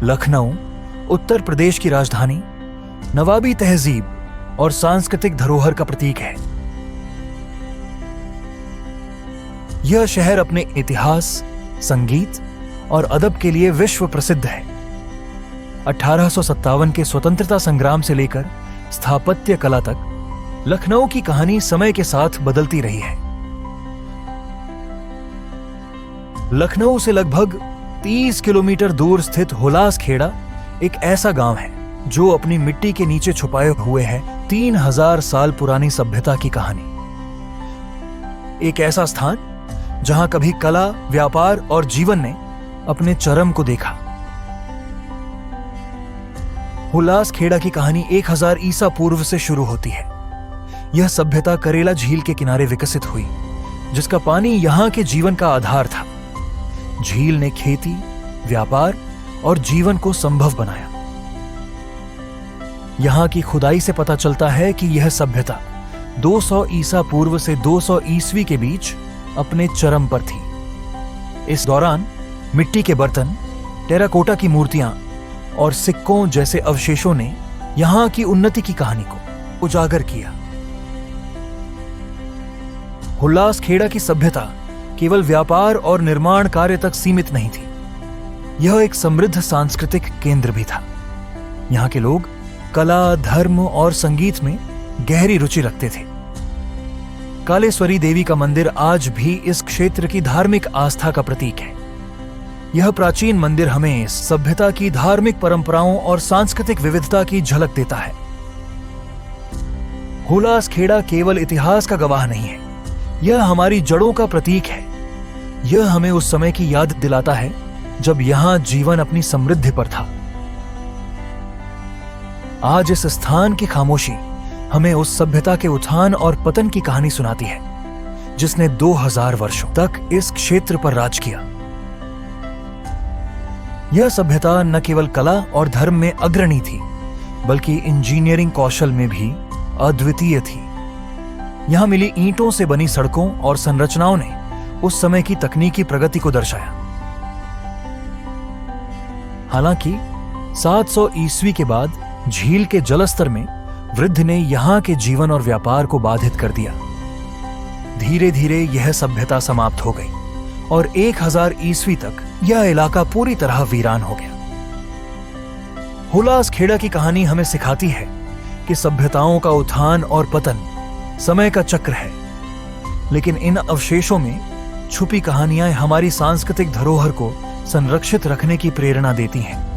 लखनऊ उत्तर प्रदेश की राजधानी, नवाबी तहजीब और सांस्कृतिक धरोहर का प्रतीक है। यह शहर अपने इतिहास, संगीत और अदब के लिए विश्व प्रसिद्ध है। 1857 के स्वतंत्रता संग्राम से लेकर स्थापत्य कला तक लखनऊ की कहानी समय के साथ बदलती रही है। लखनऊ से लगभग 30 किलोमीटर दूर स्थित हुलास खेड़ा एक ऐसा गांव है जो अपनी मिट्टी के नीचे छुपाए हुए है 3000 साल पुरानी सभ्यता की कहानी। एक ऐसा स्थान जहां कभी कला, व्यापार और जीवन ने अपने चरम को देखा। हुलास खेड़ा की कहानी 1000 ईसा पूर्व से शुरू होती है। यह सभ्यता करेला झील के किनारे विकसित हुई, जिसका पानी यहां के जीवन का आधार था। झील ने खेती, व्यापार और जीवन को संभव बनाया। यहां की खुदाई से पता चलता है कि यह सभ्यता 200 ईसा पूर्व से 200 ईस्वी के बीच अपने चरम पर थी। इस दौरान मिट्टी के बर्तन, टेराकोटा की मूर्तियां और सिक्कों जैसे अवशेषों ने यहां की उन्नति की कहानी को उजागर किया। हुल्लास खेड़ा की सभ्यता केवल व्यापार और निर्माण कार्य तक सीमित नहीं थी। यह एक समृद्ध सांस्कृतिक केंद्र भी था। यहां के लोग कला, धर्म और संगीत में गहरी रुचि रखते थे। कालेश्वरी देवी का मंदिर आज भी इस क्षेत्र की धार्मिक आस्था का प्रतीक है। यह प्राचीन मंदिर हमें इस सभ्यता की धार्मिक परंपराओं और सांस्कृतिक विविधता की झलक देता है। हुलास खेड़ा केवल इतिहास का गवाह नहीं है, यह हमारी जड़ों का प्रतीक है। यह हमें उस समय की याद दिलाता है जब यहां जीवन अपनी समृद्धि पर था। आज इस स्थान की खामोशी हमें उस सभ्यता के उत्थान और पतन की कहानी सुनाती है, जिसने 2000 वर्षों तक इस क्षेत्र पर राज किया। यह सभ्यता न केवल कला और धर्म में अग्रणी थी, बल्कि इंजीनियरिंग कौशल में भी अद्वितीय थी। यहां मिली ईंटों से बनी सड़कों और संरचनाओं ने उस समय की तकनीकी प्रगति को दर्शाया। हालांकि 700 ईस्वी के बाद झील के जलस्तर में वृद्धि ने यहां के जीवन और व्यापार को बाधित कर दिया। धीरे धीरे यह सभ्यता समाप्त हो गई और 1000 ईस्वी तक यह इलाका पूरी तरह वीरान हो गया। हुलास खेड़ा की कहानी हमें सिखाती है कि सभ्यताओं का उत्थान और पतन समय का चक्र है, लेकिन इन अवशेषों में छुपी कहानियां हमारी सांस्कृतिक धरोहर को संरक्षित रखने की प्रेरणा देती हैं।